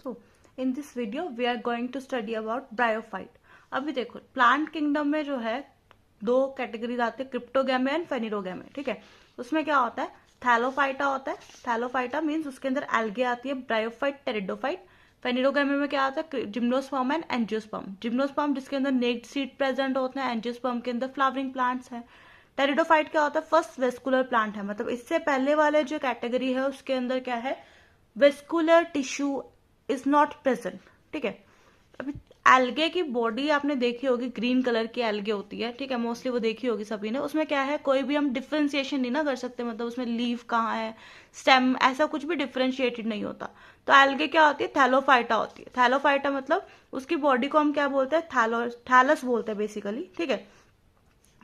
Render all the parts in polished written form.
So in this video we are going to study about bryophyte. अभी देखो plant kingdom में जो है दो कैटेगरीज आते हैं, क्रिप्टोगैमे एंड फेनिरोगैमे. ठीक है, उसमें क्या होता है, थैलोफाइटा होता है. थैलोफाइटा मीन्स उसके अंदर एल्गे आती है, ब्रायोफाइट, टेरिडोफाइट. फेनिरोगैमे में क्या आता है, जिम्नोस्पर्म एंड एंजियोस्पर्म. जिम्नोस्पर्म जिसके अंदर नेक्ड सीड प्रेजेंट होते हैं, एंजियोस्पर्म के अंदर फ्लावरिंग प्लांट्स हैं. टेरिडोफाइट क्या होता है, फर्स्ट वेस्कुलर प्लांट है, मतलब इससे पहले वाले जो कैटेगरी है उसके अंदर क्या है, vascular tissue is not present. ठीक है, अभी एल्गे की बॉडी आपने देखी होगी, ग्रीन कलर की एल्गे होती है. ठीक है, मोस्टली वो देखी होगी सभी ने. उसमें क्या है, कोई भी हम डिफ्रेंशिएशन नहीं ना कर सकते, मतलब उसमें लीफ कहाँ है, स्टेम, ऐसा कुछ भी डिफ्रेंशिएटेड नहीं होता. तो एल्गे क्या होती है, थैलोफाइटा होती है. थैलोफाइटा मतलब उसकी बॉडी को हम क्या बोलते हैं, थैलस बोलते हैं बेसिकली. ठीक है,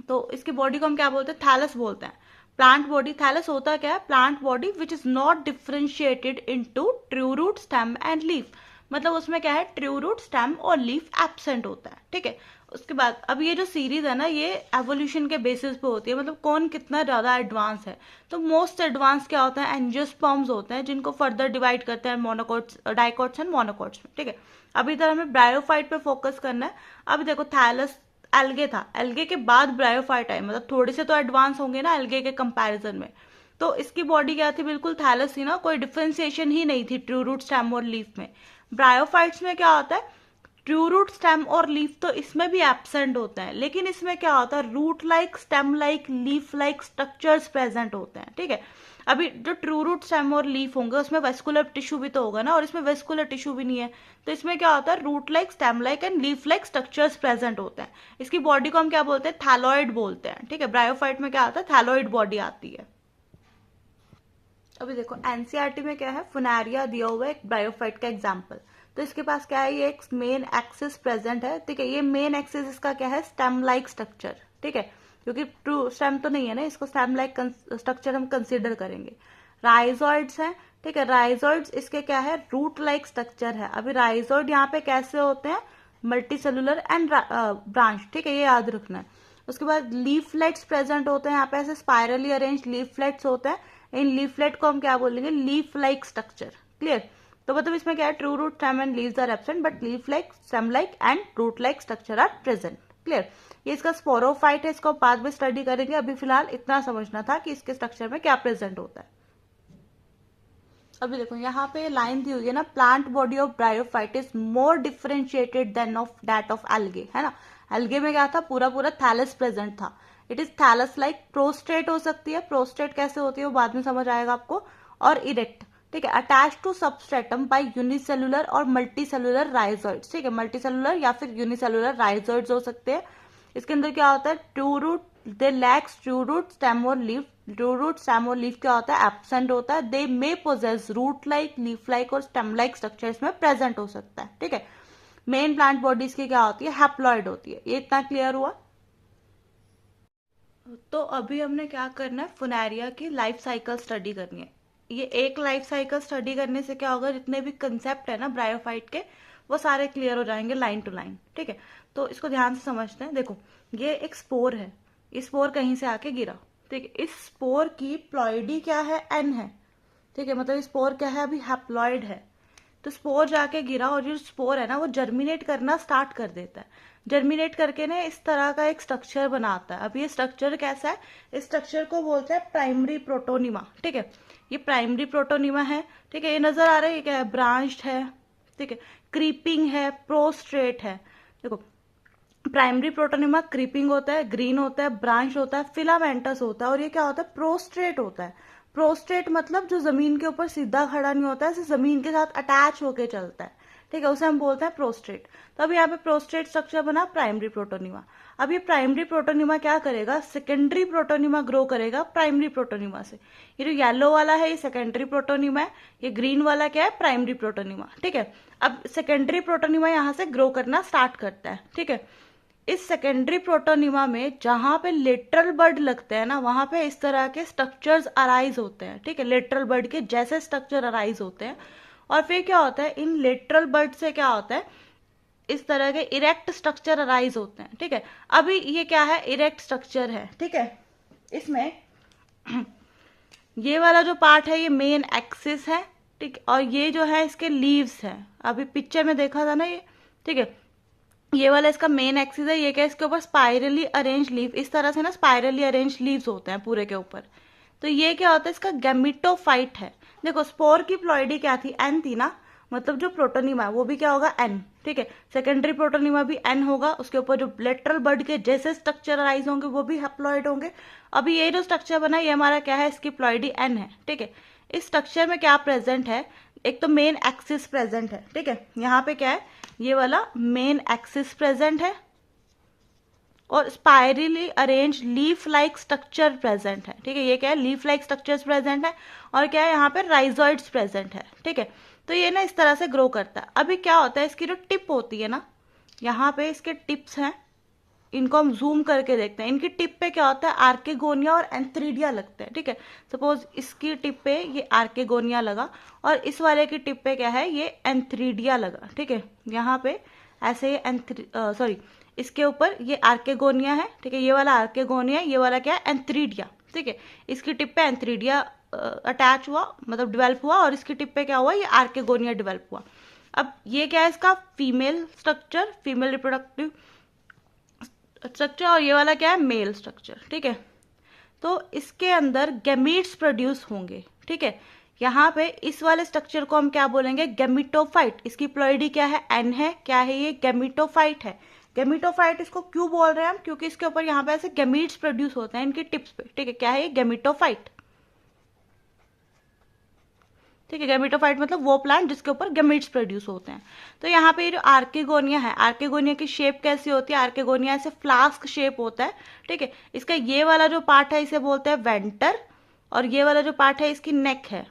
तो इसकी बॉडी को हम क्या बोलते हैं, थैलस बोलते हैं. प्लांट बॉडी, थैलस होता क्या है, plant body which is not differentiated into true root, stem and leaf. मतलब उसमें क्या है, ट्रू रूट, स्टेम और लीफ एब्सेंट होता है. ठीक है, उसके बाद अब ये जो सीरीज है ना, ये एवोल्यूशन के बेसिस पे होती है, मतलब कौन कितना ज्यादा एडवांस है. तो मोस्ट एडवांस क्या होता है, एंजियोस्पर्म्स होते हैं, जिनको फर्दर डिवाइड करते हैं मोनोकोट्स, डाइकोट्स एंड मोनोकोट्स में. ठीक है, अभी इधर हमें ब्रायोफाइट पे फोकस करना है. अब देखो थैलस एल्गे था, एल्गे के बाद ब्रायोफाइट आई, मतलब थोड़े से तो एडवांस होंगे ना एल्गे के कंपैरिजन में. तो इसकी बॉडी क्या थी, बिल्कुल थैलस थी ना, कोई डिफ्रेंसिएशन ही नहीं थी ट्रू रूट, स्टेम और लीफ में. ब्रायोफाइट्स में क्या होता है, ट्रू रूट, स्टेम और लीफ तो इसमें भी एब्सेंट होते हैं, लेकिन इसमें क्या होता है, root like, stem like, leaf like structures present होते हैं. ठीक है, अभी जो ट्रू रूट, स्टेम और लीफ होंगे उसमें वेस्कुलर टिश्यू भी तो होगा ना, और इसमें वेस्कुलर टिश्यू भी नहीं है. तो इसमें क्या होता है, root like, stem like and leaf like structures present होते हैं. इसकी बॉडी को हम क्या बोलते हैं, थैलॉइड बोलते हैं. ठीक है, ब्रायोफाइट में क्या आता है, थैलॉइड बॉडी आती है. अभी देखो एनसीईआरटी में क्या है, फुनारिया दिया हुआ है एक ब्रायोफाइट का एग्जाम्पल. तो इसके पास क्या है, ये एक मेन एक्सिस प्रेजेंट है. ठीक है, ये मेन एक्सिस इसका क्या है, स्टेम लाइक स्ट्रक्चर. ठीक है, क्योंकि ट्रू स्टेम तो नहीं है ना, इसको स्टेम लाइक स्ट्रक्चर हम कंसीडर करेंगे. राइजोइड्स हैं. ठीक है, राइजोइड्स इसके क्या है, रूट लाइक स्ट्रक्चर है. अभी राइजोइड यहाँ पे कैसे होते हैं, मल्टी सेलुलर एंड ब्रांच. ठीक है, ये याद रखना है. उसके बाद लीफलेट्स प्रेजेंट होते हैं, यहाँ पे ऐसे स्पाइरली अरेंज लीफलेट्स होते हैं. इन लीफलेट को हम क्या बोलेंगे, लीफ लाइक स्ट्रक्चर. क्लियर, तो मतलब इसमें क्या है, true root, stem and leaves are absent, but leaf like, stem like and root like structure are present. Clear, ये इसका स्पोरोफाइट है, इसको बाद में स्टडी करेंगे. अभी फिलहाल इतना समझना था कि इसके स्ट्रक्चर में क्या प्रेजेंट होता है. अभी देखो यहाँ पे लाइन दी हुई है ना, plant body of bryophyte is more differentiated than of that of algae. है ना, एल्गे में क्या था, पूरा पूरा थैलस प्रेजेंट था. It is thallus like, prostrate हो सकती है, प्रोस्ट्रेट कैसे होती है वो बाद में समझ आएगा आपको, और इरेक्ट. ठीक है, attach to substratum by unicellular और मल्टीसेलुलर राइजोइड्स. ठीक है, मल्टीसेलुलर या फिर यूनिसेलुलर राइजोइड्स हो सकते हैं. इसके अंदर क्या होता है, true root, they lack true root, stem और लीफ. ट्रू रूट, स्टेम और लीफ क्या होता है, एब्सेंट होता है. They may possess root like, leaf like और स्टेम लाइक स्ट्रक्चर्स में प्रेजेंट हो सकता है. ठीक है, मेन प्लांट बॉडीज की क्या होती है, हैप्लॉइड होती है. ये इतना क्लियर हुआ. तो अभी हमने क्या करना है, फुनारिया की लाइफ साइकिल स्टडी करनी है. ये एक लाइफ साइकिल स्टडी करने से क्या होगा, जितने भी कंसेप्ट है ना ब्रायोफाइट के, वो सारे क्लियर हो जाएंगे लाइन टू लाइन. ठीक है, तो इसको ध्यान से समझते हैं. देखो ये एक स्पोर है, ये स्पोर कहीं से आके गिरा. ठीक है, इस स्पोर की प्लॉइडी क्या है, एन है. ठीक है, मतलब स्पोर क्या है, अभी हैप्लॉइड है. तो स्पोर जाके गिरा और जो स्पोर है ना वो जर्मिनेट करना स्टार्ट कर देता है. जर्मिनेट करके ना इस तरह का एक स्ट्रक्चर बनाता है. अब ये स्ट्रक्चर कैसा है, इस स्ट्रक्चर को बोलते हैं प्राइमरी प्रोटोनिमा. ठीक है, ये प्राइमरी प्रोटोनिमा है. ठीक है, ये नजर आ रहा है, ये क्या है, ब्रांच्ड है. ठीक है, क्रीपिंग है, प्रोस्ट्रेट है. देखो प्राइमरी प्रोटोनिमा क्रीपिंग होता है, ग्रीन होता है, ब्रांच होता है, फिलामेंटस होता है, और ये क्या होता है, प्रोस्ट्रेट होता है. प्रोस्ट्रेट मतलब जो जमीन के ऊपर सीधा खड़ा नहीं होता है, जमीन के साथ अटैच होके चलता है. ठीक है, उसे हम बोलते हैं प्रोस्ट्रेट. तो अब यहाँ पे प्रोस्ट्रेट स्ट्रक्चर बना प्राइमरी प्रोटोनिमा. अब ये प्राइमरी प्रोटोनिमा क्या करेगा, सेकेंडरी प्रोटोनिमा ग्रो करेगा प्राइमरी प्रोटोनिमा से. ये जो येलो वाला है ये सेकेंडरी प्रोटोनिमा है, ये ग्रीन वाला क्या है, प्राइमरी प्रोटोनिमा. ठीक है, अब सेकेंडरी प्रोटोनिमा यहाँ से ग्रो करना स्टार्ट करता है. ठीक है, इस सेकेंडरी प्रोटोनिमा में जहां पे लेटरल बड लगते हैं ना, वहां पे इस तरह के स्ट्रक्चर्स अराइज होते हैं. ठीक है, लेटरल बड के जैसे स्ट्रक्चर अराइज होते हैं. और फिर क्या होता है, इन लेटरल बड से क्या होता है, इस तरह के इरेक्ट स्ट्रक्चर अराइज होते हैं. ठीक है, अभी ये क्या है, इरेक्ट स्ट्रक्चर है. ठीक है, इसमें ये वाला जो पार्ट है ये मेन एक्सिस है. ठीक है। और ये जो है इसके लीव्स हैं, अभी पिक्चर में देखा था ना ये, ठीक है। ये वाला इसका मेन एक्सिस है, ये क्या इसके ऊपर स्पाइरली अरेंज लीव, इस तरह से ना स्पाइरली अरेंज लीव्स होते हैं पूरे के ऊपर। तो ये क्या होता है, इसका गैमेटोफाइट है। देखो स्पोर की प्लॉइडी क्या थी, एन थी ना, मतलब जो प्रोटोनिमा है वो भी क्या होगा, एन, ठीक है। सेकेंडरी प्रोटोनिमा भी एन होगा, उसके ऊपर जो लेटरल बर्ड के जैसे स्ट्रक्चर अराइज होंगे वो भी हैप्लॉइड होंगे। अभी ये जो स्ट्रक्चर बना ये हमारा क्या है, इसकी प्लॉइडी एन है, ठीक है। इस स्ट्रक्चर में क्या प्रेजेंट है, एक तो मेन एक्सिस प्रेजेंट है, ठीक है। यहाँ पे क्या है, ये वाला मेन एक्सिस प्रेजेंट है और spirally arrange leaf like structure present है, ठीक है। ये क्या है, लीफ लाइक स्ट्रक्चर्स प्रेजेंट है और क्या है, यहाँ पे राइजोइड्स प्रेजेंट है, ठीक है। तो ये ना इस तरह से ग्रो करता है। अभी क्या होता है, इसकी जो टिप होती है ना, यहाँ पे इसके टिप्स हैं, इनको हम जूम करके देखते हैं। इनकी टिप पे क्या होता है, आर्केगोनिया और एंथ्रीडिया लगते हैं, ठीक है। सपोज इसकी टिप पे ये आर्केगोनिया लगा और इस वाले की टिप पे क्या है, ये एंथ्रीडिया लगा, ठीक है। यहाँ पे ऐसे ये इसके ऊपर ये आर्केगोनिया है, ठीक है। ये वाला आर्केगोनिया, ये वाला क्या है, एंथ्रीडिया, ठीक है। इसकी टिप पे एंथ्रीडिया अटैच हुआ, मतलब डिवेल्प हुआ, और इसकी टिप पे क्या हुआ, ये आर्केगोनिया डिवेल्प हुआ। अब ये क्या है, इसका female structure, female reproductive structure, और ये वाला क्या है, मेल स्ट्रक्चर, ठीक है। तो इसके अंदर गैमीट्स प्रोड्यूस होंगे, ठीक है। यहाँ पे इस वाले स्ट्रक्चर को हम क्या बोलेंगे, गैमीटोफाइट। इसकी प्लॉइडी क्या है, एन है, क्या है ये, गैमीटोफाइट है। गैमीटोफाइट इसको क्यों बोल रहे हैं हम, क्योंकि इसके ऊपर यहाँ पे ऐसे गैमीट्स प्रोड्यूस होते हैं इनकी टिप्स पे, ठीक है। क्या है ये, गैमीटोफाइट, ठीक है। गैमेटोफाइट मतलब वो प्लांट जिसके ऊपर गैमीट्स प्रोड्यूस होते हैं। तो यहाँ पे ये जो आर्केगोनिया है, आर्केगोनिया की शेप कैसी होती है, आर्केगोनिया ऐसे फ्लास्क शेप होता है, ठीक है। इसका ये वाला जो पार्ट है इसे बोलते हैं वेंटर, और ये वाला जो पार्ट है इसकी नेक है।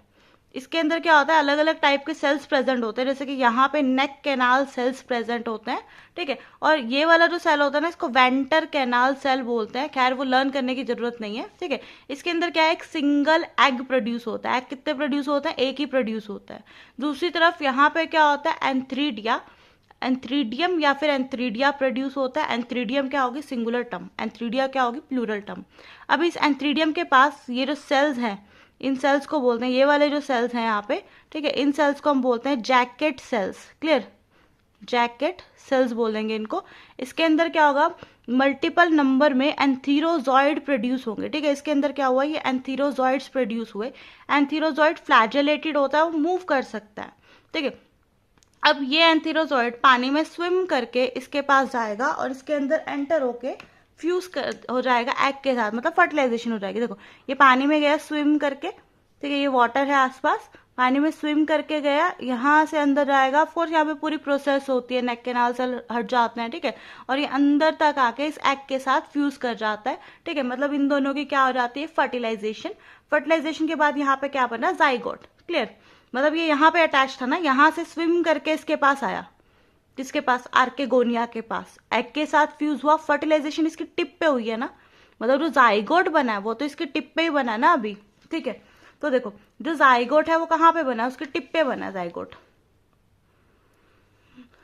इसके अंदर क्या होता है, अलग अलग टाइप के सेल्स प्रेजेंट होते हैं, जैसे कि यहाँ पे नेक कैनाल सेल्स प्रेजेंट होते हैं, ठीक है। और ये वाला जो सेल होता है ना, इसको वेंटर कैनाल सेल बोलते हैं। खैर वो लर्न करने की जरूरत नहीं है, ठीक है। इसके अंदर क्या है, एक सिंगल एग प्रोड्यूस होता है। एग कितने प्रोड्यूस होते हैं, एक ही प्रोड्यूस होता है। दूसरी तरफ यहाँ पे क्या होता है, एंथ्रीडिया, एंथ्रीडियम या फिर एंथ्रीडिया प्रोड्यूस होता है। एंथ्रीडियम क्या होगी, सिंगुलर टर्म, एंथ्रीडिया क्या होगी, प्लूरल टर्म। अब इस एंथ्रीडियम के पास ये जो सेल्स हैं, इन सेल्स को बोलते हैं, ये वाले जो सेल्स हैं यहाँ पे, ठीक है, इन सेल्स को हम बोलते हैं jacket cells. Clear, jacket cells बोलेंगे इनको। इसके अंदर क्या होगा, मल्टीपल नंबर में एंथीरोजॉइड प्रोड्यूस होंगे, ठीक है। इसके अंदर क्या हुआ, ये एंथीरोजॉइड्स प्रोड्यूस हुए। एंथीरोजॉइड फ्लैजेलेटेड होता है, वो मूव कर सकता है, ठीक है। अब ये एंथीरोजॉइड पानी में स्विम करके इसके पास जाएगा और इसके अंदर एंटर होके फ्यूज हो जाएगा एग के साथ, मतलब फर्टिलाइजेशन हो जाएगी। देखो ये पानी में गया स्विम करके, ठीक है, ये वाटर है आसपास, पानी में स्विम करके गया, यहाँ से अंदर जाएगा। ऑफकोर्स यहाँ पे पूरी प्रोसेस होती है, नेक कैनाल से हट जाते हैं, ठीक है, और ये अंदर तक आके इस एग के साथ फ्यूज कर जाता है, ठीक है। मतलब इन दोनों की क्या हो जाती है, फर्टिलाइजेशन। फर्टिलाइजेशन के बाद यहाँ पे क्या बना, जाइगोट। क्लियर, मतलब ये यहाँ पे अटैच था ना, यहाँ से स्विम करके इसके पास आया, किसके पास, आर्केगोनिया के पास, एग के साथ फ्यूज हुआ। फर्टिलाइजेशन इसकी टिप पे हुई है ना, मतलब जो जाइगोट बना है वो तो इसकी टिप पे ही बना है ना अभी, ठीक है। तो देखो जो जाइगोट है वो कहाँ पे बना है, उसकी टिप पे बना है जाइगोट,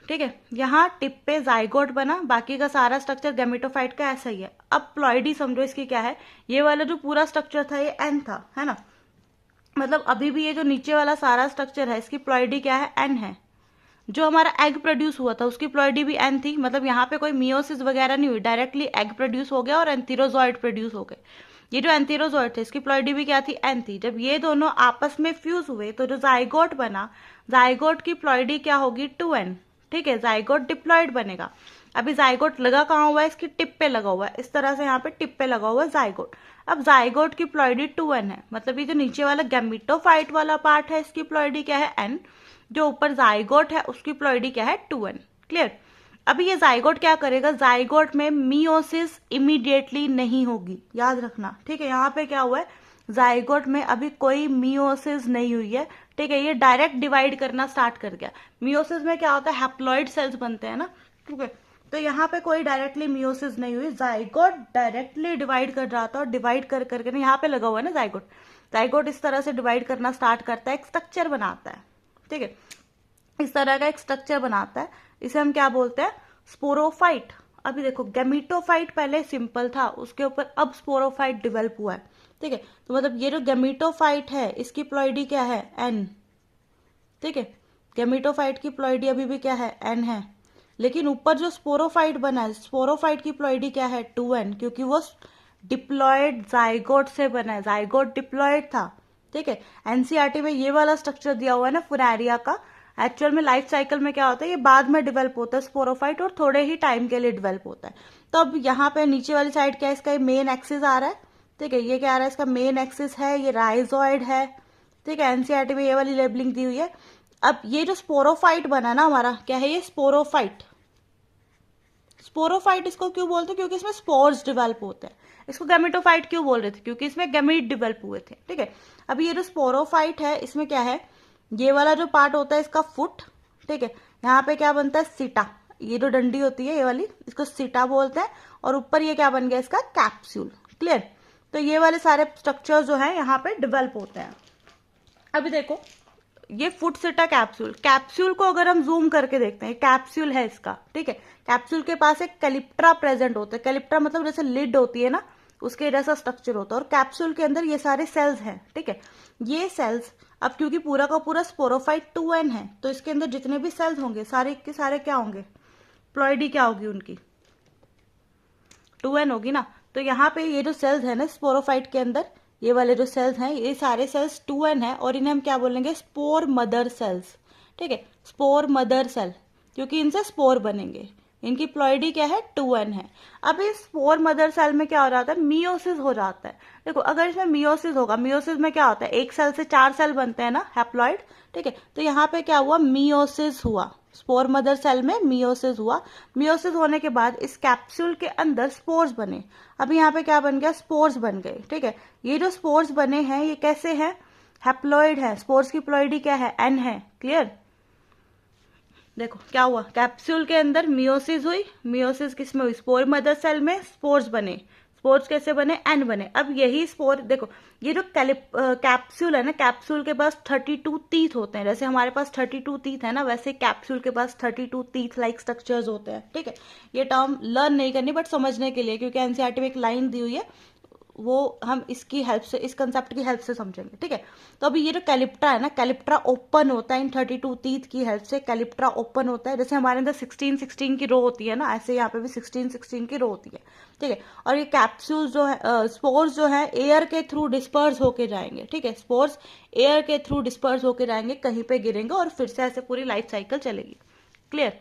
ठीक है। यहाँ टिप पे जाइगोट बना, बाकी का सारा स्ट्रक्चर गैमेटोफाइट का ऐसा ही है। अब प्लॉइडी समझो इसकी क्या है, ये वाला जो पूरा स्ट्रक्चर था ये एन था, है ना, मतलब अभी भी ये जो नीचे वाला सारा स्ट्रक्चर है इसकी प्लॉइडी क्या है, एन है। जो हमारा एग प्रोड्यूस हुआ था उसकी प्लॉइडी भी एन थी, मतलब यहाँ पे कोई मियोसिस वगैरह नहीं हुई, डायरेक्टली एग प्रोड्यूस हो गया और एंथीरोजॉइड प्रोड्यूस हो गए। ये जो एंथीरोजॉइड थे इसकी प्लॉइडी भी क्या थी, एन थी। जब ये दोनों आपस में फ्यूज हुए तो जो जाइगोट बना, जाइगोट की प्लॉइडी क्या होगी, 2n, ठीक है। जाइगोट डिप्लॉइड बनेगा। अभी जाइगोट लगा कहाँ हुआ है, इसकी टिप पे लगा हुआ है, इस तरह से यहाँ पे टिप पे लगा हुआ है जाइगोट। अब जाइगोट की प्लॉइडी 2n है, मतलब ये जो नीचे वाला गैमेटोफाइट वाला पार्ट है इसकी प्लॉइडी क्या है, n। जो ऊपर जाइगोट है उसकी प्लॉइडी क्या है, 2n। क्लियर, अभी ये जाइगोट क्या करेगा, जाइगोट में मियोसिस इमीडिएटली नहीं होगी, याद रखना, ठीक है। यहाँ पे क्या हुआ है, जाइगोट में अभी कोई मियोसिस नहीं हुई है, ठीक है। ये डायरेक्ट डिवाइड करना स्टार्ट कर गया। मियोसिस में क्या होता है, हैप्लॉइड सेल्स बनते हैं ना, ठीक है। तो यहाँ पे कोई डायरेक्टली मियोसिस नहीं हुई, जाइगोट डायरेक्टली डिवाइड कर रहा था और डिवाइड कर करके ना, यहाँ पे लगा हुआ है ना जाइगोट, जाइगोट इस तरह से डिवाइड करना स्टार्ट करता है, एक स्ट्रक्चर बनाता है, ठीक है। इस तरह का एक स्ट्रक्चर बनाता है, इसे हम क्या बोलते हैं, स्पोरोफाइट। अभी देखो गैमेटोफाइट पहले सिंपल था, उसके ऊपर अब स्पोरोफाइट डेवलप हुआ है, ठीक है। तो मतलब ये जो गैमेटोफाइट है इसकी प्लॉइडी क्या है, एन, ठीक है। गैमेटोफाइट की प्लॉइडी अभी भी क्या है, n है, लेकिन ऊपर जो स्पोरोफाइट बना है, स्पोरोफाइट की प्लॉइडी क्या है, 2n, क्योंकि वो डिप्लॉयड जाइगोट से बना है, जाइगोट डिप्लॉयड था। ठीक है, एनसीईआरटी में ये वाला स्ट्रक्चर दिया हुआ है ना फुनारिया का। एक्चुअल में लाइफ साइकिल में क्या होता है, ये बाद में डेवलप होता है स्पोरोफाइट, और थोड़े ही टाइम के लिए डेवलप होता है। तो अब यहाँ पे नीचे वाली साइड क्या है, इसका मेन एक्सिस आ रहा है। ठीक है, ये क्या आ रहा है, इसका मेन एक्सिस है, ये राइजोइड है। ठीक है, एनसीईआरटी में ये वाली लेबलिंग दी हुई है। अब ये जो स्पोरोफाइट बना ना हमारा, क्या है ये, स्पोरोफाइट। स्पोरोफाइट इसको क्यों बोलते हैं, क्योंकि इसमें स्पोर्स डेवलप होते हैं। इसको गैमेटोफाइट क्यों बोल रहे थे, क्योंकि इसमें गैमीट डेवलप हुए थे। ठीक है, अब ये जो स्पोरोफाइट है, इसमें क्या है, ये वाला जो पार्ट होता है इसका फुट। ठीक है, यहाँ पे क्या बनता है, सीटा, ये जो डंडी होती है ये वाली, इसको सीटा बोलते हैं। और ऊपर ये क्या बन गया, इसका कैप्सूल। क्लियर। तो ये वाले सारे स्ट्रक्चर जो है यहाँ पे डेवलप होते हैं। अभी देखो, ये फुट सीटा कैप्सूल, कैप्सूल को अगर हम जूम करके देखते हैं, कैप्सूल है इसका। ठीक है, कैप्सूल के पास एक कैलिप्ट्रा प्रेजेंट होता है। कैलिप्ट्रा मतलब जैसे लिड होती है ना, उसके जैसा स्ट्रक्चर होता है, और कैप्सूल के अंदर ये सारे सेल्स हैं। ठीक है, ये सेल्स अब क्योंकि पूरा का पूरा स्पोरोफाइट 2n है, तो इसके अंदर जितने भी सेल्स होंगे सारे के सारे क्या होंगे, प्लॉइडी क्या होगी उनकी, 2n होगी ना। तो यहाँ पे ये जो सेल्स है ना स्पोरोफाइट के अंदर, ये वाले जो सेल्स हैं, ये सारे सेल्स 2n है, और इन्हें हम क्या बोलेंगे, स्पोर मदर सेल्स। ठीक है, स्पोर मदर सेल, क्योंकि इनसे स्पोर बनेंगे। इनकी प्लॉइडी क्या है, 2n है। अब इस स्पोर मदर सेल में क्या हो जाता है, मियोसिस हो जाता है। देखो, अगर इसमें मियोसिस होगा, मियोसिस में क्या होता है, एक सेल से 4 सेल बनते हैं ना, हैप्लॉइड। ठीक है, तो यहाँ पे क्या हुआ, मियोसिस हुआ, स्पोर मदर सेल में मियोसिस हुआ। मियोसिस होने के बाद इस कैप्सूल के अंदर स्पोर्स बने। अब यहाँ पे क्या बन गया, स्पोर्स बन गए। ठीक है, ये जो स्पोर्स बने हैं ये कैसे हैं, हैप्लॉइड है। स्पोर्स की प्लॉइडी क्या है, n है। क्लियर। देखो क्या हुआ, कैप्सूल के अंदर मियोसिस हुई, मियोसिस किस में हुई, स्पोर मदर सेल में स्पोर्स बने। स्पोर्स कैसे बने, n बने। अब यही स्पोर, देखो ये जो कैप्सूल है ना, कैप्सूल के पास 32 टीथ होते हैं। जैसे हमारे पास 32 टीथ है ना, वैसे कैप्सूल के पास 32 टीथ लाइक स्ट्रक्चर्स होते हैं। ठीक है, ये टर्म लर्न नहीं करनी बट समझने के लिए, क्योंकि एनसीईआरटी में एक लाइन दी हुई है, वो हम इसकी हेल्प से, इस कंसेप्ट की हेल्प से समझेंगे। ठीक है, तो अभी ये जो कैलिप्ट्रा है ना, कैलिप्ट्रा ओपन होता है इन 32 टीथ की हेल्प से। कैलिप्ट्रा ओपन होता है, जैसे हमारे अंदर 16 की रो होती है ना, ऐसे यहाँ पे भी 16 की रो होती है। ठीक है, और ये कैप्सूल जो है, स्पोर्स जो है एयर के थ्रू डिस्पर्स होके जाएंगे। ठीक है, स्पोर्स एयर के थ्रू डिस्पर्स होके जाएंगे, कहीं पे गिरेंगे, और फिर से ऐसे पूरी लाइफ साइकिल चलेगी। क्लियर।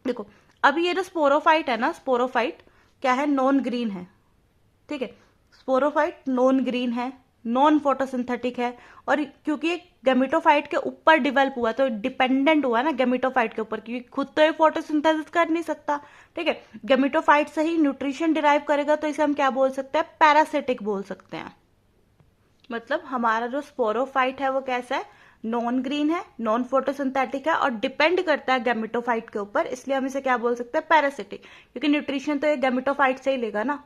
देखो, अभी ये जो स्पोरोफाइट है ना, स्पोरोफाइट क्या है, नॉन ग्रीन है। ठीक है, स्पोरोफाइट नॉन ग्रीन है, नॉन फोटोसिंथेटिक है, और क्योंकि गैमेटोफाइट के ऊपर डेवलप हुआ तो डिपेंडेंट हुआ ना गैमेटोफाइट के ऊपर, क्योंकि खुद तो ये फोटोसिंथेसिस कर नहीं सकता। ठीक है, गैमेटोफाइट से ही न्यूट्रिशन डिराइव करेगा, तो इसे हम क्या बोल सकते हैं, पैरासिटिक बोल सकते हैं। मतलब हमारा जो स्पोरोफाइट है वो कैसा है, नॉन ग्रीन है, नॉन फोटोसिंथेटिक है, और डिपेंड करता है गैमेटोफाइट के ऊपर, इसलिए हम इसे क्या बोल सकते हैं, पैरासिटिक, क्योंकि न्यूट्रिशन तो ये गैमेटोफाइट से ही लेगा ना।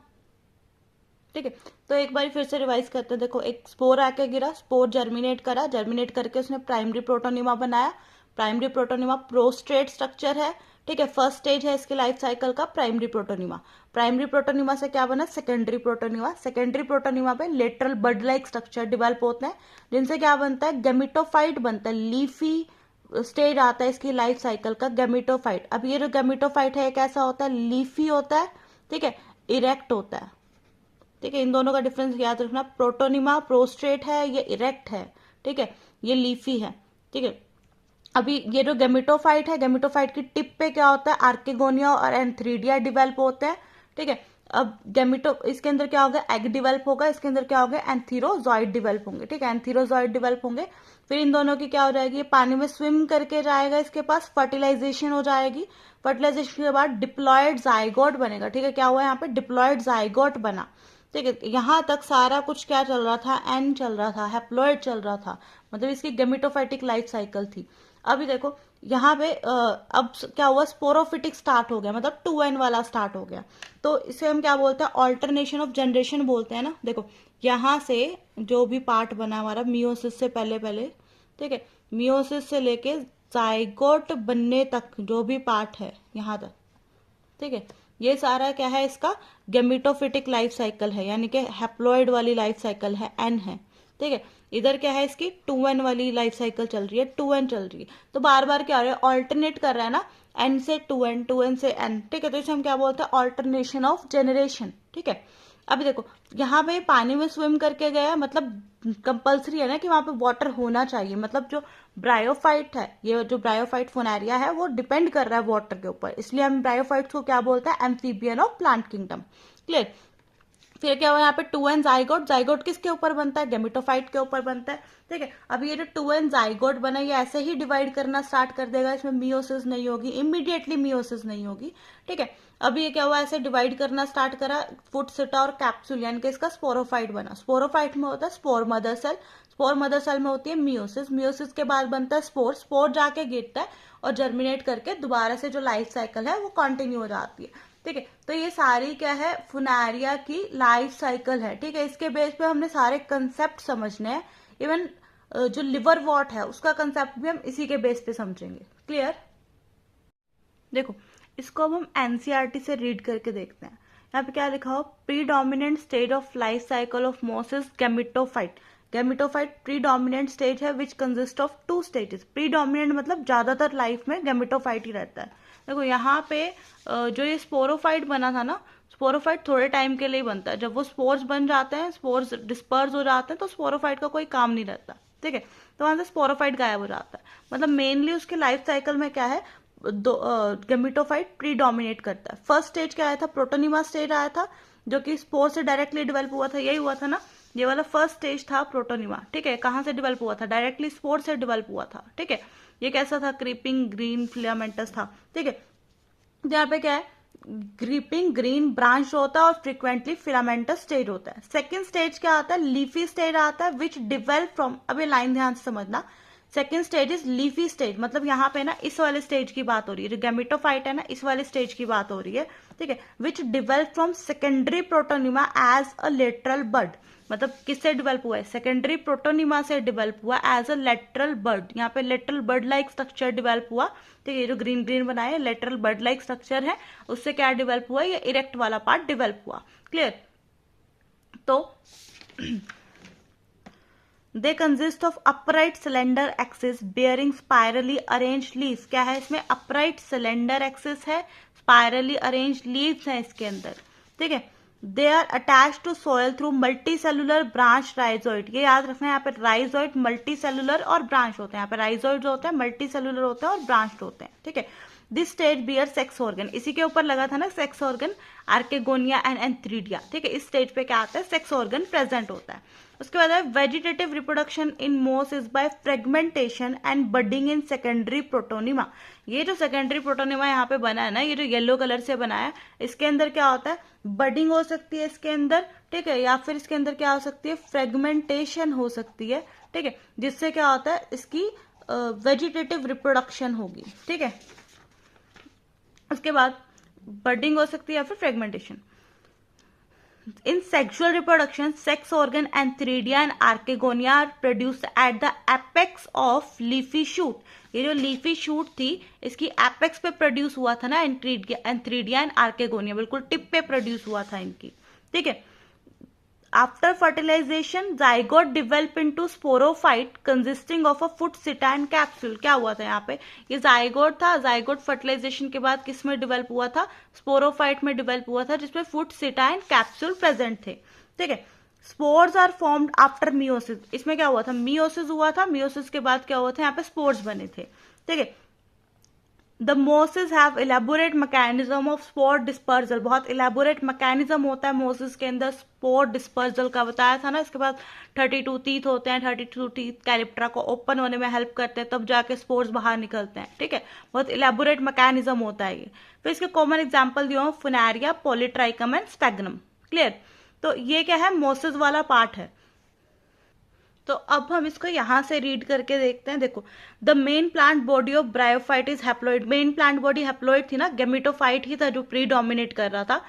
ठीक है, तो एक बार फिर से रिवाइज करते हैं। देखो, एक स्पोर आके गिरा, स्पोर जर्मिनेट करा, जर्मिनेट करके उसने प्राइमरी प्रोटोनिमा बनाया। प्राइमरी प्रोटोनिमा प्रोस्ट्रेट स्ट्रक्चर है। ठीक है, फर्स्ट स्टेज है इसके लाइफ साइकिल का, प्राइमरी प्रोटोनिमा। प्राइमरी प्रोटोनिमा से क्या बना, सेकेंडरी प्रोटोनिमा। सेकेंडरी प्रोटोनिमा पे लेटरल बड लाइक स्ट्रक्चर डेवलप होते हैं, जिनसे क्या बनता है, गैमेटोफाइट बनता है। लीफी स्टेज आता है इसकी लाइफ साइकिल का, गैमेटोफाइट। अब ये जो गैमेटोफाइट है कैसा होता है, लीफी होता है। ठीक है, इरेक्ट होता है। ठीक है, इन दोनों का डिफरेंस याद रखना, प्रोटोनिमा प्रोस्ट्रेट है, ये इरेक्ट है। ठीक है, ये लीफी है। ठीक है, अभी ये जो गैमेटोफाइट है, गैमेटोफाइट की टिप पे क्या होता है, आर्किगोनिया और एंथ्रीडिया डेवलप होते हैं। ठीक है, अब इसके अंदर क्या होगा, एग डेवलप होगा, इसके अंदर क्या होगा, एंथीरोजॉइड डेवलप होंगे। ठीक है, एंथीरोजॉइड डेवलप होंगे, फिर इन दोनों की क्या हो जाएगी, पानी में स्विम करके जाएगा, इसके पास फर्टिलाइजेशन हो जाएगी। फर्टिलाइजेशन के बाद डिप्लॉयड जाइगोट बनेगा। ठीक है, क्या हुआ यहाँ पे, डिप्लॉयड जाइगोट बना। ठीक है, यहाँ तक सारा कुछ क्या चल रहा था, एन चल रहा था, हैप्लॉइड चल रहा था, मतलब इसकी गैमेटोफाइटिक लाइफ साइकिल थी। अभी देखो यहाँ पे अब क्या हुआ, स्पोरोफिटिक स्टार्ट हो गया, मतलब 2n वाला स्टार्ट हो गया। तो इसे हम क्या बोलते हैं, ऑल्टरनेशन ऑफ जनरेशन बोलते हैं ना। देखो, यहाँ से जो भी पार्ट बना हमारा मियोसिस से पहले पहले, ठीक है, मियोसिस से लेके जाइगोट बनने तक जो भी पार्ट है यहाँ तक, ठीक है, ये सारा क्या है, इसका गैमेटोफिटिक लाइफ साइकिल है, यानी कि हैप्लॉइड वाली लाइफ साइकिल है, एन है। ठीक है, इधर क्या है इसकी 2n वाली लाइफ साइकिल चल रही है, 2n चल रही है, तो बार बार क्या हो रहा है, ऑल्टरनेट कर रहा है ना, n से 2n, 2n से n, ठीक है, तो इसे हम क्या बोलते हैं, ऑल्टरनेशन ऑफ जेनरेशन, ठीक है। अभी देखो यहाँ पे पानी में स्विम करके गया, मतलब कंपल्सरी है ना कि वहां पे वाटर होना चाहिए, मतलब जो ब्रायोफाइट है, ये जो ब्रायोफाइट फुनारिया है वो डिपेंड कर रहा है वाटर के ऊपर, इसलिए हम ब्रायोफाइट्स को क्या बोलते हैं, amphibian of plant kingdom. Clear. फिर क्या हुआ यहाँ पे 2n जाइगोट, जाइगोट किसके ऊपर बनता है, गेमिटोफाइट के ऊपर बनता है, ठीक है। अब ये जो 2n जाइगोट बना, ये ऐसे ही डिवाइड करना स्टार्ट कर देगा, इसमें मियोसिस नहीं होगी, इमीडिएटली मियोसिस नहीं होगी, ठीक है। अब ये क्या हुआ, ऐसे डिवाइड करना स्टार्ट करा, फुट सिटा और कैप्सूल, यानी कि इसका स्पोरोफाइट बना, स्पोरोफाइट में होता है spore mother cell, spore mother cell में होती है मियोसिस, मियोसिस के बाद बनता है स्पोर, स्पोर जाके गिरता है और जर्मिनेट करके दोबारा से जो लाइफ साइकिल है वो कंटिन्यू हो जाती है, ठीक है। तो ये सारी क्या है, फुनारिया की लाइफ साइकिल है, ठीक है। इसके बेस पे हमने सारे कंसेप्ट समझने हैं, इवन जो लिवर वॉट है उसका कंसेप्ट भी हम इसी के बेस पे समझेंगे। क्लियर। देखो इसको अब हम एनसीईआरटी से रीड करके देखते हैं। यहाँ पे क्या लिखा हो, predominant stage of life cycle of mosses gametophyte, gametophyte predominant stage है which consist of 2 stages, predominant मतलब ज्यादातर लाइफ में गैमेटोफाइट ही रहता है। देखो यहाँ पे जो ये स्पोरोफाइट बना था ना, स्पोरोफाइट थोड़े टाइम के लिए बनता है, जब वो स्पोर्स बन जाते हैं, स्पोर्स डिस्पर्स हो जाते हैं, तो स्पोरोफाइट का कोई काम नहीं रहता, ठीक है, तो वहां से स्पोरोफाइट गायब हो जाता है। मतलब मेनली उसके लाइफ साइकिल में क्या है, गैमेटोफाइट प्रीडोमिनेट करता है। फर्स्ट स्टेज क्या आया था, प्रोटोनिमा स्टेज आया था, जो कि स्पोर से डायरेक्टली डेवलप हुआ था, यही हुआ था ना, ये वाला फर्स्ट स्टेज था प्रोटोनिमा, ठीक है। कहाँ से डेवलप हुआ था, डायरेक्टली स्पोर से डेवलप हुआ था, ठीक है। ये कैसा था, क्रीपिंग ग्रीन फिलामेंटस था, ठीक है। यहाँ पे क्या है, ग्रीपिंग ग्रीन ब्रांच होता है और फ्रीक्वेंटली फिलामेंटस स्टेज होता है। सेकंड स्टेज क्या आता है, लीफी स्टेज आता है विच डिवेल्प फ्रॉम, अब ये लाइन ध्यान से समझना, second stage is leafy stage, मतलब यहाँ पे ना इस वाले स्टेज की बात हो रही है, जो गैमेटोफाइट है ना इस वाले स्टेज की बात हो रही है, ठीक है। Which develop from secondary protonema as a lateral bud, मतलब किससे डेवलप हुआ है, सेकेंडरी प्रोटोनिमा से डेवलप हुआ एज अ लेटरल बर्ड, यहाँ पे lateral bud like structure develop हुआ, ठीक है। ये जो ग्रीन ग्रीन बनाया है लेटरल बर्ड लाइक स्ट्रक्चर है, उससे क्या डेवलप हुआ, ये इरेक्ट वाला पार्ट डेवलप हुआ। क्लियर। तो they consist of upright cylinder axis bearing spirally arrange leaves, क्या है इसमें, अपराइट सिलेंडर एक्सिस है, स्पायरली अरेंज लीव्स है इसके अंदर, ठीक है। They are attach to soil through multi cellular branch rhizoid, ये याद रखना है, यहाँ पे राइजोइड मल्टी सेलुलर और ब्रांच होते हैं, यहाँ पे राइजोइड होते हैं, मल्टी सेलुलर होते हैं और ब्रांच होते हैं, ठीक है। This stage bear sex organ, इसी के ऊपर लगा था ना sex organ, archegonia and antheridia, ठीक है। इस स्टेज पे क्या आता है, सेक्स ऑर्गन प्रेजेंट होता है। उसके बाद है वेजिटेटिव रिप्रोडक्शन इन मोस is by fragmentation and budding in secondary protonema, ये जो सेकेंडरी प्रोटोनिमा यहाँ पे बना है ना, ये जो येलो कलर से बना है, इसके अंदर क्या होता है, बडिंग हो सकती है इसके अंदर, ठीक है, या फिर इसके अंदर क्या हो सकती है, फ्रेगमेंटेशन हो सकती है, ठीक है, जिससे क्या होता है, इसकी वेजिटेटिव रिप्रोडक्शन होगी, ठीक है। उसके बाद बडिंग हो सकती है या फिर fragmentation. In sexual reproduction, sex organ Antheridia and Archegonia are produced at the apex of leafy shoot. ये जो लीफी शूट थी इसकी एपेक्स पे प्रोड्यूस हुआ था ना, एंथ्रीडिया एंड आर्केगोनिया, बिल्कुल टिप पे प्रोड्यूस हुआ था इनकी, ठीक है। After fertilization zygote develop into sporophyte consisting of a foot seta and capsule, क्या हुआ था यहाँ पे, ये जाइगोट था, जाइगोट फर्टिलाइजेशन के बाद किस में डिवेल्प हुआ था, स्पोरोफाइट में डिवेल्प हुआ था, जिसमें foot seta and capsule present थे, ठीक है। Spores are formed after meiosis, इसमें क्या हुआ था, मियोसिस हुआ था, मियोसिस के बाद क्या हुआ था, यहाँ पे स्पोर्स बने थे, ठीक है। The mosses have elaborate mechanism of spore dispersal, बहुत इलेबोरेट मैकेनिज्म होता है मोसिस के अंदर स्पोर डिस्पर्जल का, बताया था ना। इसके बाद 32 टीथ होते हैं, 32 टीथ कैलिप्ट्रा को ओपन होने में हेल्प करते हैं, तब जाके स्पोर्स बाहर निकलते हैं, ठीक है। बहुत इलेबोरेट मैकेनिज्म होता है ये। फिर इसके कॉमन एग्जाम्पल दिए फुनारिया, पॉलीट्राइकम एंड स्पेगनम। क्लियर। तो ये क्या है, मोसिस वाला पार्ट है। तो अब हम इसको यहां से रीड करके देखते हैं। देखो, the main plant body of bryophyte is haploid, main plant body haploid थी ना, गैमेटोफाइट ही था जो प्री डोमिनेट कर रहा था।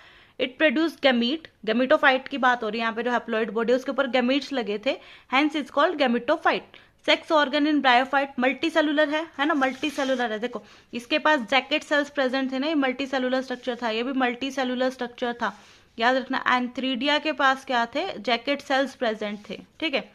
इट प्रोड्यूस गैमीट, गैमेटोफाइट की बात हो रही है यहाँ पे, जो हैप्लॉइड बॉडी उसके ऊपर गैमीट्स लगे थे, hence is called gametophyte. Sex organ in bryophyte multi cellular है ना, मल्टी सेलुलर है। देखो इसके पास जैकेट सेल्स प्रेजेंट थे ना, ये मल्टी सेलुलर स्ट्रक्चर था, ये भी मल्टी सेलुलर स्ट्रक्चर था, याद रखना। एंथ्रीडिया के पास क्या थे, जैकेट सेल्स प्रेजेंट थे, ठीक है।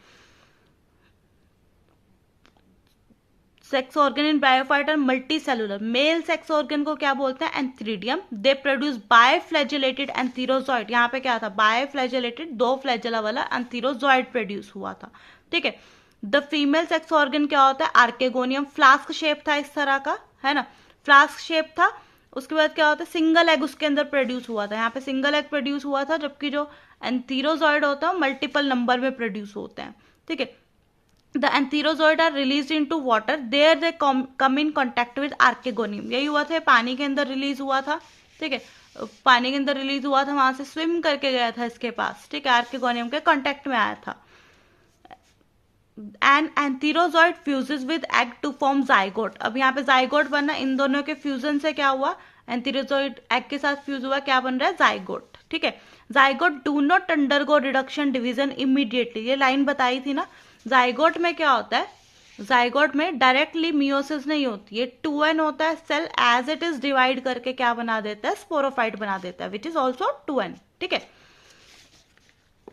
Sex organ in bryophyte are multi cellular. Male sex organ को क्या बोलते हैं? Antheridium. They produce biflagellated antherozoid. यहाँ पे क्या था? बायफ्लैजेलेटेड, 2 फ्लैजेला वाला एंथीरोजॉइड प्रोड्यूस हुआ था, ठीक है। द फीमेल सेक्स ऑर्गन क्या होता है? आर्केगोनियम। फ्लास्क शेप था इस तरह का, है ना, फ्लास्क शेप था। उसके बाद क्या होता है? सिंगल एग उसके अंदर प्रोड्यूस हुआ था, यहाँ पे सिंगल एग प्रोड्यूस हुआ था, जबकि जो एंथीरोजॉइड होता है मल्टीपल नंबर में प्रोड्यूस होते हैं, ठीक है। The antherozoid are release into water, there they come in contact with archegonium. यही हुआ था, पानी के अंदर रिलीज हुआ था, ठीक है, पानी के अंदर रिलीज हुआ था, वहां से स्विम करके गया था इसके पास, ठीक है, आर्केगोनियम के कॉन्टेक्ट में आया था। An antherozoid fuses with egg to form zygote. अब यहाँ पे जाइगोट बनना, इन दोनों के फ्यूजन से क्या हुआ? एंथीरोजॉइड एग के साथ फ्यूज हुआ, क्या बन रहा है? जाइगोट, ठीक है। Zygote do not undergo reduction division immediately, ये लाइन बताई थी ना। जाइगोट में क्या होता है? जाइगोट में डायरेक्टली मियोसिस नहीं होती है, 2n होता है। Cell as it is divide करके क्या बना देता है? स्पोरोफाइट बना देता है, विच इज ऑल्सो 2n, ठीक है।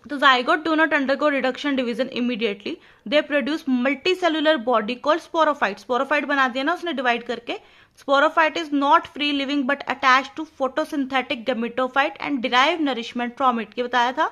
तो zygote do not undergo reduction division immediately, they produce multicellular body called sporophyte. Sporophyte बना दिया ना उसने डिवाइड करके। Sporophyte is not free living but attach to photosynthetic gametophyte and derive nourishment from it, ये बताया था,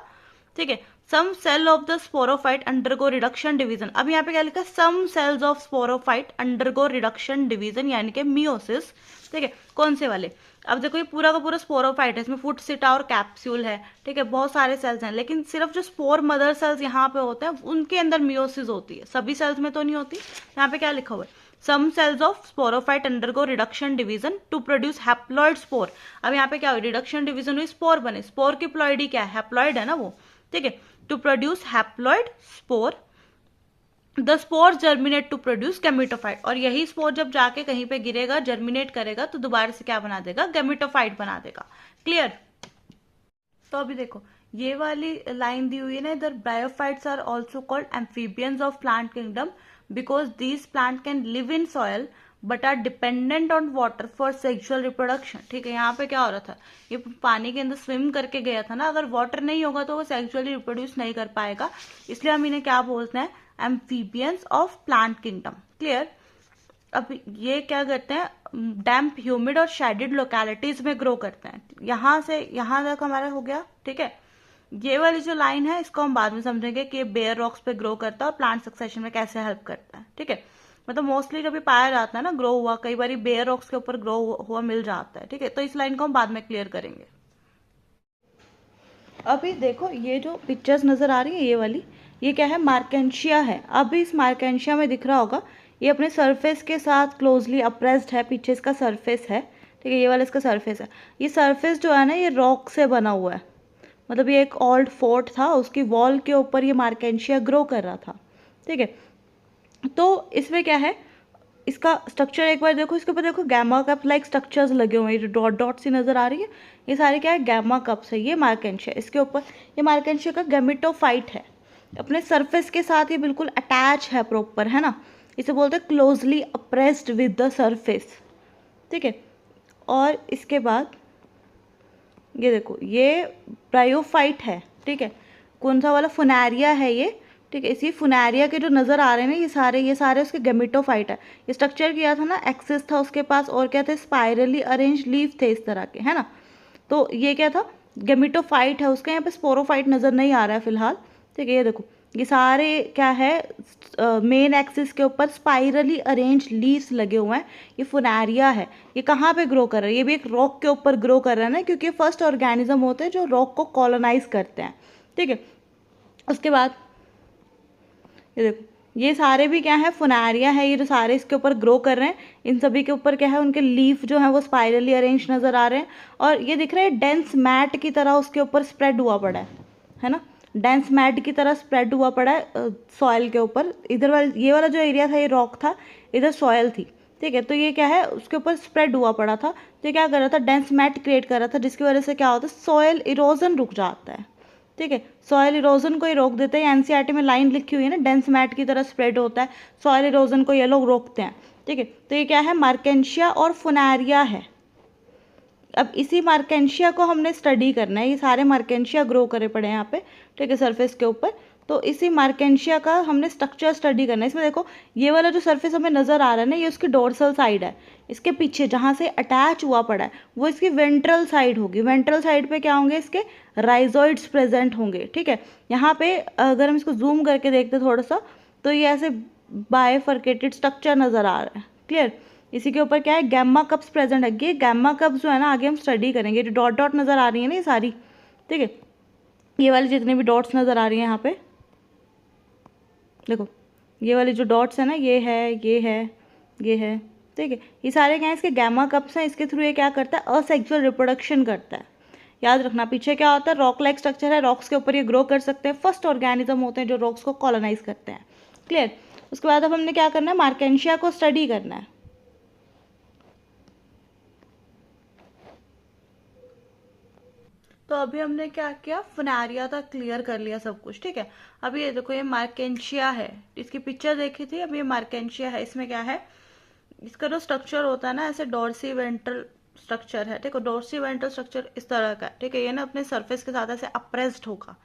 ठीक है। Some cell of the sporophyte undergo reduction division. अब यहाँ पे क्या लिखा है? Some cells of sporophyte undergo reduction division, यानी कि मियोसिस, ठीक है। कौन से वाले? अब देखो ये पूरा का पूरा स्पोरोफाइट है, इसमें फुट सिटा और कैप्सूल है, ठीक है, बहुत सारे सेल्स हैं, लेकिन सिर्फ जो स्पोर मदर सेल्स यहाँ पे होते हैं उनके अंदर मियोसिस होती है, सभी सेल्स में तो नहीं होती। यहाँ पे क्या लिखा हुआ है? Some cells of sporophyte undergo reduction division to produce haploid spore. अब यहाँ पे क्या हुई? रिडक्शन डिवीजन हुई, स्पोर बने। स्पोर की प्लॉइडी क्या है? हैप्लॉइड है ना वो, ठीक है। To produce haploid spore, the spore germinate to produce gametophyte. और यही स्पोर जब जाके कहीं पे गिरेगा, जर्मिनेट करेगा, तो दोबारा से क्या बना देगा? गैमेटोफाइट बना देगा। क्लियर? तो अभी देखो ये वाली लाइन दी हुई है ना इधर, bryophytes are also called amphibians of plant kingdom because these plant can live in soil but are dependent on water for sexual reproduction, ठीक है। यहाँ पे क्या हो रहा था? ये पानी के अंदर स्विम करके गया था ना, अगर वाटर नहीं होगा तो वो सेक्सुअली रिप्रोड्यूस नहीं कर पाएगा, इसलिए हम इन्हें क्या बोलते हैं? Amphibians of plant kingdom. Clear? अब ये क्या करते हैं? डैम्प, ह्यूमिड और शेडेड लोकेलिटीज में ग्रो करते हैं। यहां से यहां तक हमारा हो गया, ठीक है। ये वाली जो लाइन है इसको हम बाद में समझेंगे कि बेयर रॉक्स पे ग्रो करता है और प्लांट सक्सेशन में कैसे हेल्प करता है, ठीक है। मतलब मोस्टली जब ये पाया जाता है ना ग्रो हुआ, कई बार बेयर रॉक्स के ऊपर ग्रो हुआ मिल जाता है, ठीक है। तो इस लाइन को हम बाद में क्लियर करेंगे। अभी देखो ये जो पिक्चर्स नजर आ रही है, ये वाली, ये क्या है? मार्केंशिया है। अब इस मार्केंशिया में दिख रहा होगा ये अपने सरफेस के साथ क्लोजली अप्रेस्ड है, पीछे इसका सरफेस है, ठीक है, ये वाला इसका सरफेस है। ये सरफेस जो है ना ये रॉक से बना हुआ है, मतलब ये एक ओल्ड फोर्ट था, उसकी वॉल के ऊपर ये मार्केंशिया ग्रो कर रहा था, ठीक है। तो इसमें क्या है? इसका स्ट्रक्चर एक बार देखो, इसके ऊपर देखो गैमा कप लाइक स्ट्रक्चर्स लगे हुए हैं, जो डॉट डॉट सी नजर आ रही है, ये सारे क्या है? गैमा कप्स है। ये मार्केंशिया, इसके ऊपर ये मार्केंशिया का गैमेटोफाइट है, अपने सरफेस के साथ ये बिल्कुल अटैच है प्रॉपर, है ना। इसे बोलते हैं closely apprised with the surface, ठीक है। और इसके बाद ये देखो ये ब्रायोफाइट है, ठीक है। कौन सा वाला? फुनारिया है ये, ठीक है। इसी फुनारिया के जो नज़र आ रहे हैं ना ये सारे उसके गैमेटोफाइट है। ये स्ट्रक्चर किया था ना, एक्सिस था उसके पास, और क्या थे? स्पाइरली अरेंज लीफ थे इस तरह के, है ना। तो ये क्या था? गैमेटोफाइट है उसका। यहाँ पे स्पोरोफाइट नज़र नहीं आ रहा है फिलहाल, ठीक है। ये देखो ये सारे क्या है? मेन एक्सिस के ऊपर स्पाइरली अरेंज लीव्स लगे हुए हैं। ये फुनारिया है। ये कहाँ पे ग्रो कर रहा है? ये भी एक रॉक के ऊपर ग्रो कर रहा है ना, क्योंकि फर्स्ट ऑर्गेनिज्म होते हैं जो रॉक को कॉलोनाइज करते हैं, ठीक है। उसके बाद ये देखो ये सारे भी क्या है? फुनारिया है। ये जो सारे इसके ऊपर ग्रो कर रहे हैं, इन सभी के ऊपर क्या है? उनके लीफ जो है वो स्पाइरली अरेंज नजर आ रहे हैं, और ये दिख रहा है डेंस मैट की तरह उसके ऊपर स्प्रेड हुआ पड़ा है ना। डेंस मैट की तरह स्प्रेड हुआ पड़ा है सॉइल के ऊपर। इधर वाला ये वाला जो एरिया था ये रॉक था, इधर सॉइल थी, ठीक है। तो ये क्या है? उसके ऊपर स्प्रेड हुआ पड़ा था, तो क्या कर रहा था? डेंस मैट क्रिएट कर रहा था, जिसकी वजह से क्या होता है? सॉइल इरोजन रुक जाता है, ठीक है। सॉइल इरोजन को ही रोक देते हैं। एनसीईआरटी में लाइन लिखी हुई है ना, डेंस मैट की तरह स्प्रेड होता है, सॉइल इरोजन को ये लोग रोकते हैं, ठीक है। तो ये क्या है? मार्केंशिया और फुनारिया है। अब इसी मार्केंशिया को हमने स्टडी करना है। ये सारे मार्केंशिया ग्रो करे पड़े हैं यहाँ पे, ठीक है, सरफेस के ऊपर। तो इसी मार्केंशिया का हमने स्ट्रक्चर स्टडी करना है। इसमें देखो ये वाला जो सरफेस हमें नज़र आ रहा है ना, ये उसकी डोर्सल साइड है। इसके पीछे जहाँ से अटैच हुआ पड़ा है वो इसकी वेंट्रल साइड होगी। वेंट्रल साइड पे क्या होंगे, इसके राइजोइड्स प्रेजेंट होंगे। ठीक है, यहाँ पे अगर हम इसको जूम करके देखते थोड़ा सा तो ये ऐसे बायफर्केटेड स्ट्रक्चर नज़र आ रहा है। क्लियर, इसी के ऊपर क्या है, गैमा कप्स प्रेजेंट है। ये गैमा कप्स जो है ना आगे हम स्टडी करेंगे। जो डॉट डॉट नज़र आ रही है ना ये सारी, ठीक है, ये वाली जितनी भी डॉट्स नज़र आ रही हैं यहाँ पे देखो, ये वाली जो डॉट्स है ना, ये है, ये है, ये है, ठीक है, ये सारे क्या है, इसके गैमा कप्स हैं। इसके थ्रू ये क्या करता है, असेक्सुअल रिप्रोडक्शन करता है। याद रखना, पीछे क्या होता है, रॉक लाइक स्ट्रक्चर है, रॉक्स के ऊपर ये ग्रो कर सकते हैं। फर्स्ट ऑर्गेनिज्म होते हैं जो रॉक्स को कॉलोनाइज करते हैं। क्लियर, उसके बाद अब हमने क्या करना है, मार्केंशिया को स्टडी करना है। तो अभी हमने क्या किया, फुनारिया तक क्लियर कर लिया सब कुछ। ठीक है, अभी ये देखो, ये मार्केंशिया है, इसकी पिक्चर देखी थी, अब ये मार्केंशिया है। इसमें क्या है, इसका जो स्ट्रक्चर होता है ना, ऐसे डोर्सी वेंट्रल स्ट्रक्चर है। देखो, डोर्सी वेंट्रल स्ट्रक्चर इस तरह का है। ठीक है, ये ना अपने सरफेस के साथ ऐसे अप्रेस्ड होगा।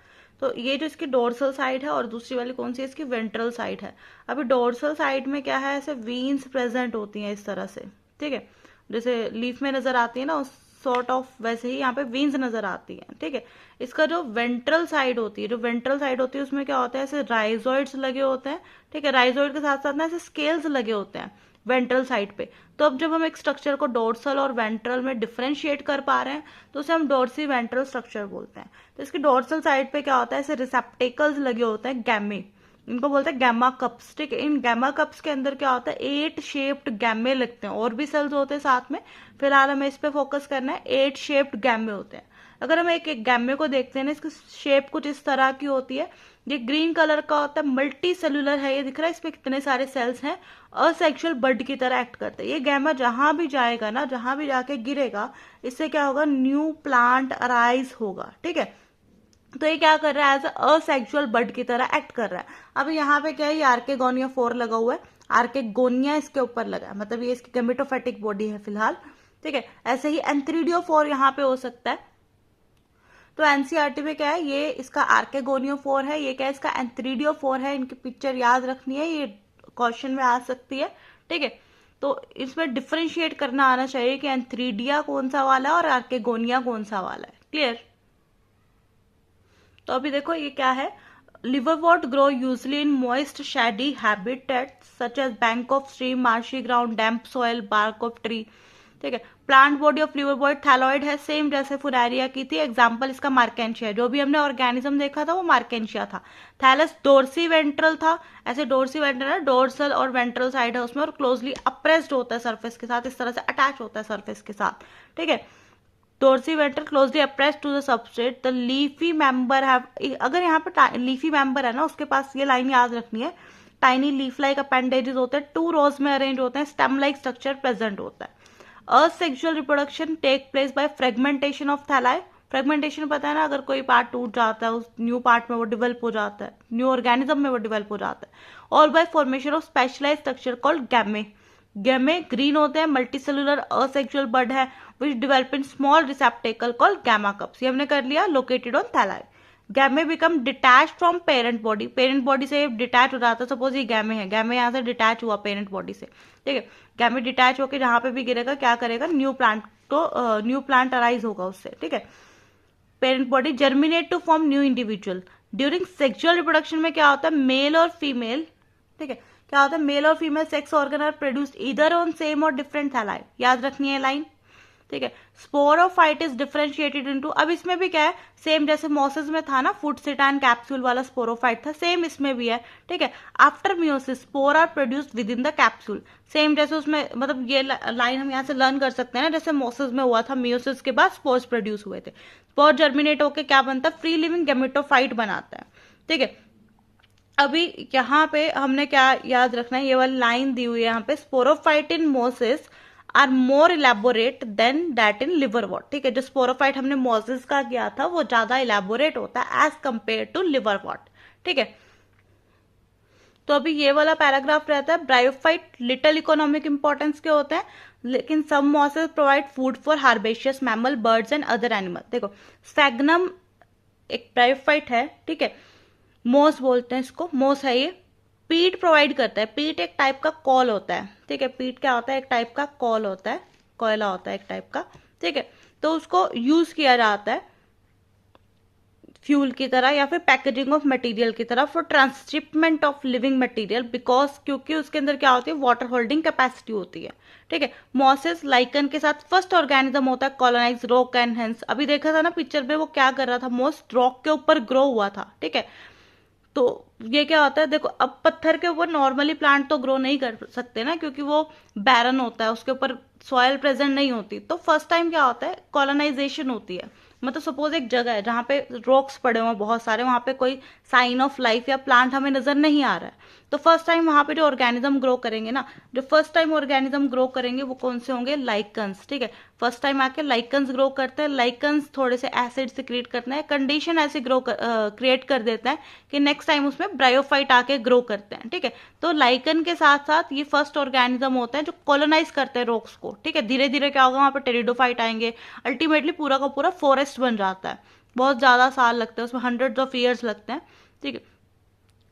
तो ये जो इसकी डोर्सल साइड है और दूसरी वाली कौन सी है, इसकी वेंट्रल साइड है। अभी डोर्सल साइड में क्या है, ऐसे वीन्स प्रेजेंट होती हैं इस तरह से। ठीक है, जैसे लीफ में नजर आती है ना, उस सॉर्ट ऑफ वैसे ही यहाँ पे वीन्स नजर आती हैं। ठीक है, इसका जो वेंट्रल साइड होती है, जो वेंट्रल साइड होती है उसमें क्या होता है, ऐसे राइजोइड्स लगे होते हैं। ठीक है, राइजोइड के साथ साथ ना ऐसे स्केल्स लगे होते हैं वेंट्रल साइड पे। तो अब जब हम एक स्ट्रक्चर को डोर्सल और वेंट्रल में डिफरेंशिएट कर पा रहे हैं तो उसे हम डोर्सी वेंट्रल स्ट्रक्चर बोलते हैं। तो इसकी डोर्सल साइड पे क्या होता है, ऐसे रिसेप्टिकल्स लगे होते हैं, गैमे, इनको बोलते हैं गैमा कप्स। ठीक है, इन गैमा कप्स के अंदर क्या होता है, 8 शेप्ड गैमे लगते हैं। और भी सेल्स होते हैं साथ में, फिलहाल हमें इस पे फोकस करना है। 8 शेप्ड गैमे होते हैं। अगर हम एक एक गैमे को देखते हैं ना, इसकी शेप कुछ इस तरह की होती है। ये ग्रीन कलर का होता है, मल्टी सेलुलर है, ये दिख रहा है, इसमें कितने सारे सेल्स हैं, असेक्सुअल बड की तरह एक्ट करते हैं। ये गैमा जहां भी जाएगा ना, जहां भी जाके गिरेगा, इससे क्या होगा, न्यू प्लांट अराइज होगा। ठीक है, तो ये क्या कर रहा है, एज असेक्सुअल बड की तरह एक्ट कर रहा है। अब यहाँ पे क्या है, ये आर्केगोनिया 4 लगा हुआ है, आर्केगोनिया इसके ऊपर लगा है, मतलब ये इसकी गेमेटोफेटिक बॉडी है फिलहाल। ठीक है, ऐसे ही एंथ्रीडियो 4 यहाँ पे हो सकता है। तो एनसीईआरटी में क्या है, ये इसका आर्केगोनियो 4 है, ये क्या है, इसका एंथ्रीडियो 4 है। इनकी पिक्चर याद रखनी है, ये क्वेश्चन में आ सकती है। ठीक है, तो इसमें डिफ्रेंशिएट करना आना चाहिए कि एंथ्रीडिया कौन सा वाला है और आर्केगोनिया कौन सा वाला है। क्लियर, तो अभी देखो ये क्या है, liverwort grow usually in moist shady habitats such as bank of stream, marshy ground, damp soil, bark of tree। ठीक है, प्लांट बॉडी ऑफ लिवरवॉर्ट थैलॉइड है, सेम जैसे फुनारिया की थी। एग्जांपल इसका मार्केंशिया है, जो भी हमने ऑर्गेनिज्म देखा था वो मार्केंशिया था। थैलस डोर्सी वेंट्रल था, ऐसे डोर्सी वेंट्रल है, डोर्सल और वेंट्रल साइड है उसमें, और क्लोजली अप्रेस्ड होता है सरफेस के साथ, इस तरह से अटैच होता है सरफेस के साथ। ठीक है, dorsiventral closely appressed to the substrate, the leafy member have, अगर यहाँ पे लीफी मेंबर है ना, उसके पास ये लाइन याद रखनी है, टाइनी लीफ लाइक अपेंडेजेस होते हैं, 2 रोज में अरेंज होते हैं, स्टेम लाइक स्ट्रक्चर प्रेजेंट होता है। Asexual reproduction take place by fragmentation of thalli. Fragmentation पता है ना, अगर कोई पार्ट टूट जाता है, उस न्यू पार्ट में वो डिवेल्प हो जाता है, न्यू ऑर्गेनिज्म में वो डिवेल्प हो जाता है। और by formation of specialise structure called gemmae. Gemmae green होते हैं, मल्टीसेलुलर असेक्सुअल बड है which develop in small receptacle called gamma cups। ये हमने कर लिया, located on thalli। गैमे become detach from parent body, parent body से डिटैच हो जाता है। सपोज ये गैमे है, गैमे यहाँ से डिटैच हुआ पेरेंट बॉडी से। ठीक है, गैमे डिटैच होकर जहां पे भी गिरेगा क्या करेगा, न्यू प्लांट को न्यू प्लांट अराइज होगा उससे। ठीक है, parent body germinate to form new individual. During sexual reproduction में क्या होता है, मेल और फीमेल, ठीक है, क्या होता है, मेल और female sex organ are produced either on same or different thalli. याद रखनी है लाइन। ठीक है, स्पोरोफाइट इज डिफरेंशिएटेड इनटू, अब इसमें भी क्या है, सेम जैसे मॉसेस में था ना, फूड सिटान कैप्सूल वाला स्पोरोफाइट था, सेम इसमें भी है। ठीक है, after meiosis spore are produced within the capsule, same जैसे उसमें, मतलब ये लाइन हम यहाँ से लर्न कर सकते हैं ना, जैसे मॉसेस में हुआ था, मियोसिस के बाद स्पोर्स प्रोड्यूस हुए थे। स्पोर जर्मिनेट होकर क्या बनता है, फ्री लिविंग गेमेटोफाइट बनाता है। ठीक है, अभी यहाँ पे हमने क्या याद रखना है, ये वाली लाइन दी हुई है यहाँ पे, sporophyte in mosses are more elaborate than that in liverwort. ठीक है, जो स्पोरोफाइट हमने मोसिस का किया था वो ज्यादा इलेबोरेट होता है एज कंपेयर टू लिवरवॉट। ठीक है, तो अभी ये वाला पैराग्राफ रहता है, ब्रायोफाइट लिटिल इकोनॉमिक इंपॉर्टेंस के होते हैं, लेकिन some mosses provide food for herbaceous mammal, birds and other animal. देखो, स्फैग्नम एक ब्रायोफाइट है, ठीक है, मोस बोलते हैं इसको, मोस है ये। पीट प्रोवाइड करता है, पीट एक टाइप का कॉल होता है, ठीक है। पीट क्या होता है, एक टाइप का कॉल होता है, कोयला होता है एक टाइप का, ठीक है। तो उसको यूज किया जाता है फ्यूल की तरह या फिर पैकेजिंग ऑफ मटेरियल की तरह for transshipment of living material, because क्योंकि उसके अंदर क्या होती है, वाटर होल्डिंग कैपेसिटी होती है, ठीक है। मॉसेस लाइकन के साथ फर्स्ट ऑर्गेनिज्म होता है कॉलोनाइज रॉक एंड हेंस, अभी देखा था ना पिक्चर में वो क्या कर रहा था, मोस रॉक के ऊपर ग्रो हुआ था, ठीक है। तो ये क्या होता है, देखो अब पत्थर के ऊपर नॉर्मली प्लांट तो ग्रो नहीं कर सकते ना, क्योंकि वो बैरन होता है, उसके ऊपर सॉयल प्रेजेंट नहीं होती। तो फर्स्ट टाइम क्या होता है, कॉलोनाइजेशन होती है। मतलब सपोज एक जगह है जहाँ पे रॉक्स पड़े हुए हैं बहुत सारे, वहां पे कोई साइन ऑफ लाइफ या प्लांट हमें नजर नहीं आ रहा है, तो फर्स्ट टाइम वहां पे जो ऑर्गेनिज्म ग्रो करेंगे ना, जो फर्स्ट टाइम ऑर्गेनिज्म ग्रो करेंगे वो कौन से होंगे, लाइकन्स, ठीक है। फर्स्ट टाइम आके लाइकन्स ग्रो करते हैं, लाइकन्स थोड़े से एसिड सिक्रीट करते हैं, कंडीशन ऐसे ग्रो क्रिएट कर देता है कि नेक्स्ट टाइम उसमें ब्रायोफाइट आके ग्रो करते हैं, ठीक है। तो लाइकन के साथ साथ ये फर्स्ट ऑर्गेनिज्म होते हैं जो कॉलोनाइज करते हैं रॉक्स को, ठीक है। धीरे धीरे क्या होगा, वहां पर टेरिडोफाइट आएंगे, अल्टीमेटली पूरा का पूरा फॉरेस्ट बन जाता है। बहुत ज्यादा साल लगते हैं उसमें, हंड्रेड्स ऑफ ईयर्स लगते हैं, ठीक है।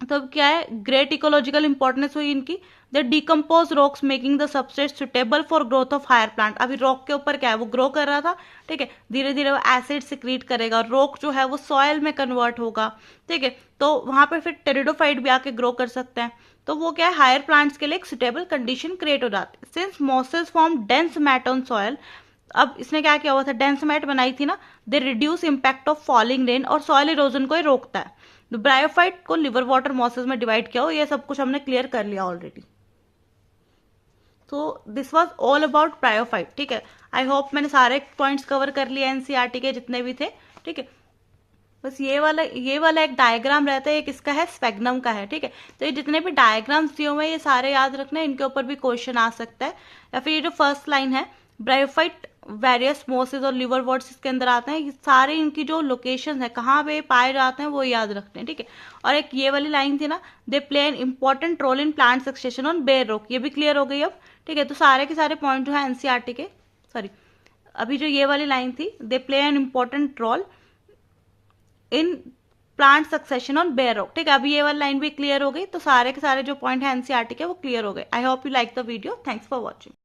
तो अब क्या है, ग्रेट इकोलॉजिकल इंपॉर्टेंस हुई इनकी। The decompose rocks making the substrate suitable for growth of higher plant. अभी रॉक के ऊपर क्या है, वो ग्रो कर रहा था, ठीक है। धीरे धीरे वो एसिड सिक्रीट करेगा, रॉक जो है वो सॉयल में कन्वर्ट होगा, ठीक है। तो वहां पे फिर टेरिडोफाइट भी आके ग्रो कर सकते हैं। तो वो क्या है, हायर प्लांट्स के लिए एक सुटेबल कंडीशन क्रिएट हो जाती है। Since mosses form dense mat on soil, अब इसने क्या किया हुआ था, डेंस मैट बनाई थी ना, they reduce impact of falling rain और सॉयल इरोजन को ही रोकता है। तो ब्रायोफाइट को लिवर वाटर मॉसेस में डिवाइड किया हो, ये सब कुछ हमने क्लियर कर लिया ऑलरेडी। तो this was all about bryophyte, ठीक है। आई होप मैंने सारे पॉइंट्स कवर कर लिए एनसीईआरटी के जितने भी थे, ठीक है। बस ये वाला एक डायग्राम रहता है, एक इसका है स्पेगनम का है, ठीक है। तो ये जितने भी डायग्राम्स दिए हुए हैं ये सारे याद रखना है, इनके ऊपर भी क्वेश्चन आ सकता है। या फिर ये जो फर्स्ट लाइन है, ब्रायोफाइट वेरियस मोसेस और लिवर वॉट्स इसके अंदर आते हैं, ये सारे इनकी जो लोकेशन है कहाँ पे पाए जाते हैं वो याद रखते हैं, ठीक है। और एक ये वाली लाइन थी ना, they play an important role in plant succession on bare rock, ये भी क्लियर हो गई अब, ठीक है। तो सारे के सारे पॉइंट जो है एनसीईआरटी के, सॉरी अभी जो ये वाली लाइन थी, they play an important role in plant succession on bare rock, ठीक है। अभी ये वाली लाइन भी क्लियर हो गई, तो सारे के सारे जो पॉइंट है एनसीईआरटी के वो क्लियर हो गए। I hope you like the video, thanks for watching.